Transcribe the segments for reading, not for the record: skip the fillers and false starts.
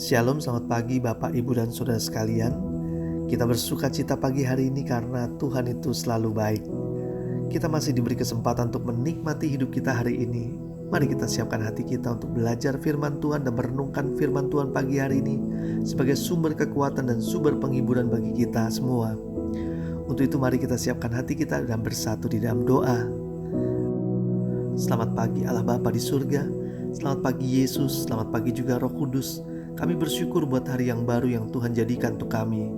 Shalom, selamat pagi Bapak, Ibu, dan Saudara sekalian. Kita bersuka cita pagi hari ini karena Tuhan itu selalu baik. Kita masih diberi kesempatan untuk menikmati hidup kita hari ini. Mari kita siapkan hati kita untuk belajar firman Tuhan dan merenungkan firman Tuhan pagi hari ini sebagai sumber kekuatan dan sumber penghiburan bagi kita semua. Untuk itu mari kita siapkan hati kita dan bersatu di dalam doa. Selamat pagi Allah Bapa di surga. Selamat pagi Yesus, selamat pagi juga Roh Kudus. Kami bersyukur buat hari yang baru yang Tuhan jadikan untuk kami.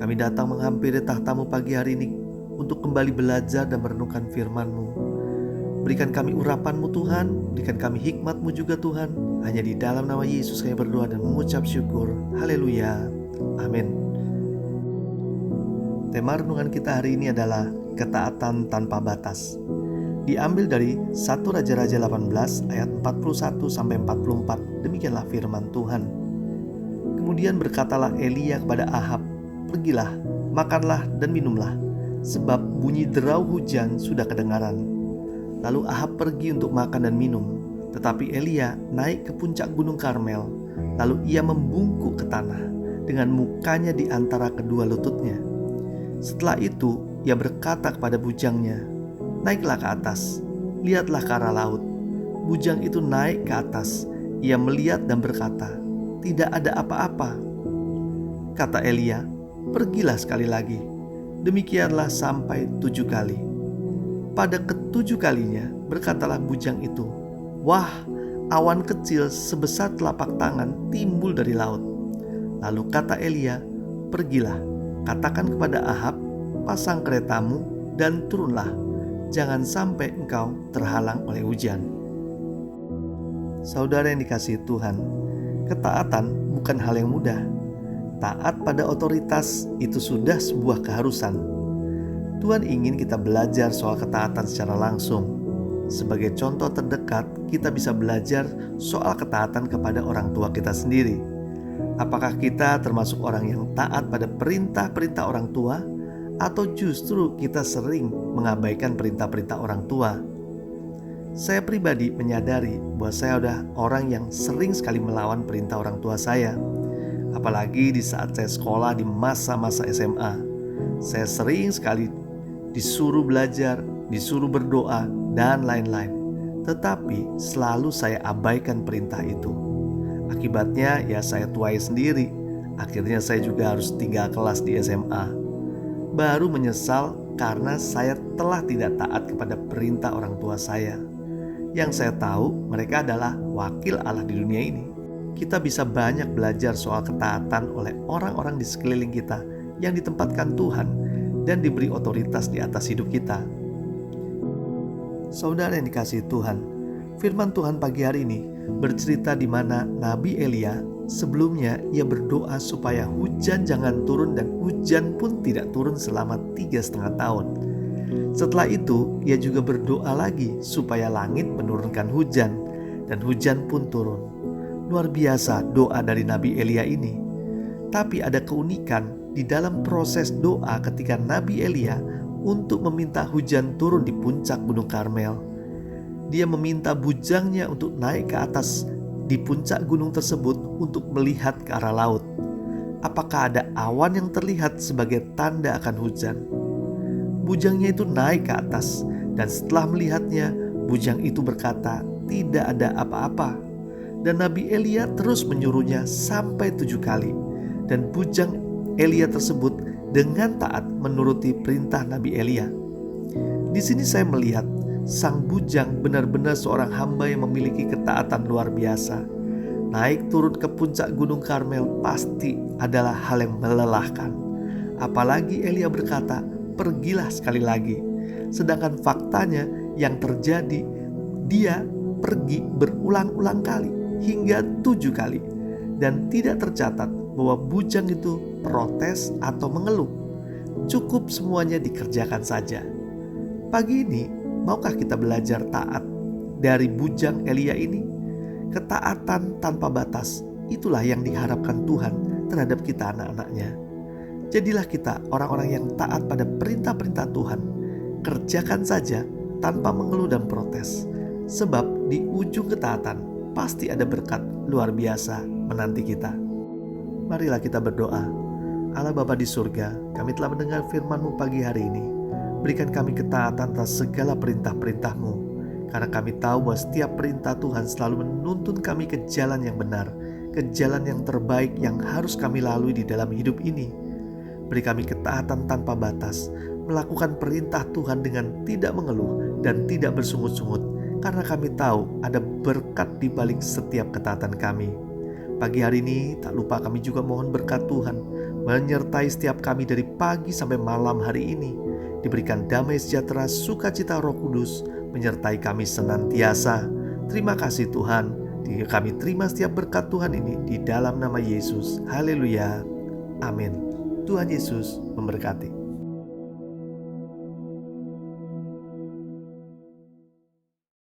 Kami datang menghampiri tahta-Mu pagi hari ini untuk kembali belajar dan merenungkan firman-Mu. Berikan kami urapan-Mu Tuhan, berikan kami hikmat-Mu juga Tuhan. Hanya di dalam nama Yesus kami berdoa dan mengucap syukur. Haleluya. Amin. Tema renungan kita hari ini adalah ketaatan tanpa batas. Diambil dari 1 Raja-Raja 18 ayat 41-44. Demikianlah firman Tuhan. Kemudian berkatalah Elia kepada Ahab, "Pergilah, makanlah dan minumlah, sebab bunyi derau hujan sudah kedengaran." Lalu Ahab pergi untuk makan dan minum. Tetapi Elia naik ke puncak gunung Karmel. Lalu ia membungkuk ke tanah dengan mukanya di antara kedua lututnya. Setelah itu ia berkata kepada bujangnya, "Naiklah ke atas, lihatlah ke arah laut." Bujang itu naik ke atas. Ia melihat dan berkata, "Tidak ada apa-apa." Kata Elia, "Pergilah sekali lagi." Demikianlah sampai 7 kali. Pada ke-7 kalinya berkatalah bujang itu, "Wah, awan kecil sebesar telapak tangan timbul dari laut." Lalu kata Elia, "Pergilah, katakan kepada Ahab, pasang keretamu dan turunlah. Jangan sampai engkau terhalang oleh hujan." Saudara yang dikasihi Tuhan, ketaatan bukan hal yang mudah. Taat pada otoritas itu sudah sebuah keharusan. Tuhan ingin kita belajar soal ketaatan secara langsung. Sebagai contoh terdekat, kita bisa belajar soal ketaatan kepada orang tua kita sendiri. Apakah kita termasuk orang yang taat pada perintah-perintah orang tua, atau justru kita sering mengabaikan perintah-perintah orang tua? Saya pribadi menyadari bahwa saya udah orang yang sering sekali melawan perintah orang tua saya. Apalagi di saat saya sekolah di masa-masa SMA. Saya sering sekali disuruh belajar, disuruh berdoa, dan lain-lain. Tetapi selalu saya abaikan perintah itu. Akibatnya ya saya tuai sendiri. Akhirnya saya juga harus tinggal kelas di SMA. Baru menyesal karena saya telah tidak taat kepada perintah orang tua saya. Yang saya tahu mereka adalah wakil Allah di dunia ini. Kita bisa banyak belajar soal ketaatan oleh orang-orang di sekeliling kita yang ditempatkan Tuhan dan diberi otoritas di atas hidup kita. Saudara yang dikasihi Tuhan, firman Tuhan pagi hari ini bercerita di mana Nabi Elia sebelumnya ia berdoa supaya hujan jangan turun, dan hujan pun tidak turun selama 3,5 tahun. Setelah itu ia juga berdoa lagi supaya langit menurunkan hujan, dan hujan pun turun. Luar biasa doa dari Nabi Elia ini. Tapi ada keunikan di dalam proses doa ketika Nabi Elia untuk meminta hujan turun di puncak gunung Karmel. Dia meminta bujangnya untuk naik ke atas di puncak gunung tersebut untuk melihat ke arah laut. Apakah ada awan yang terlihat sebagai tanda akan hujan? Bujangnya itu naik ke atas, dan setelah melihatnya, bujang itu berkata, "Tidak ada apa-apa." Dan Nabi Elia terus menyuruhnya sampai 7 kali. Dan bujang Elia tersebut dengan taat menuruti perintah Nabi Elia. Di sini saya melihat sang bujang benar-benar seorang hamba yang memiliki ketaatan luar biasa. Naik turun ke puncak gunung Karmel pasti adalah hal yang melelahkan. Apalagi Elia berkata, "Pergilah sekali lagi." Sedangkan faktanya yang terjadi, dia pergi berulang-ulang kali hingga 7 kali. Dan tidak tercatat bahwa bujang itu protes atau mengeluh. Cukup semuanya dikerjakan saja. Pagi ini, maukah kita belajar taat dari bujang Elia ini? Ketaatan tanpa batas, itulah yang diharapkan Tuhan terhadap kita anak-anaknya. Jadilah kita orang-orang yang taat pada perintah-perintah Tuhan. Kerjakan saja tanpa mengeluh dan protes. Sebab di ujung ketaatan pasti ada berkat luar biasa menanti kita. Marilah kita berdoa. Allah Bapa di surga, kami telah mendengar firman-Mu pagi hari ini. Berikan kami ketaatan atas segala perintah-perintah-Mu, karena kami tahu bahwa setiap perintah Tuhan selalu menuntun kami ke jalan yang benar, ke jalan yang terbaik yang harus kami lalui di dalam hidup ini. Beri kami ketaatan tanpa batas, melakukan perintah Tuhan dengan tidak mengeluh dan tidak bersungut-sungut, karena kami tahu ada berkat di balik setiap ketaatan kami. Pagi hari ini tak lupa kami juga mohon berkat Tuhan menyertai setiap kami dari pagi sampai malam hari ini. Diberikan damai sejahtera, sukacita Roh Kudus menyertai kami senantiasa. Terima kasih Tuhan, kami terima setiap berkat Tuhan ini di dalam nama Yesus. Haleluya. Amin. Tuhan Yesus memberkati.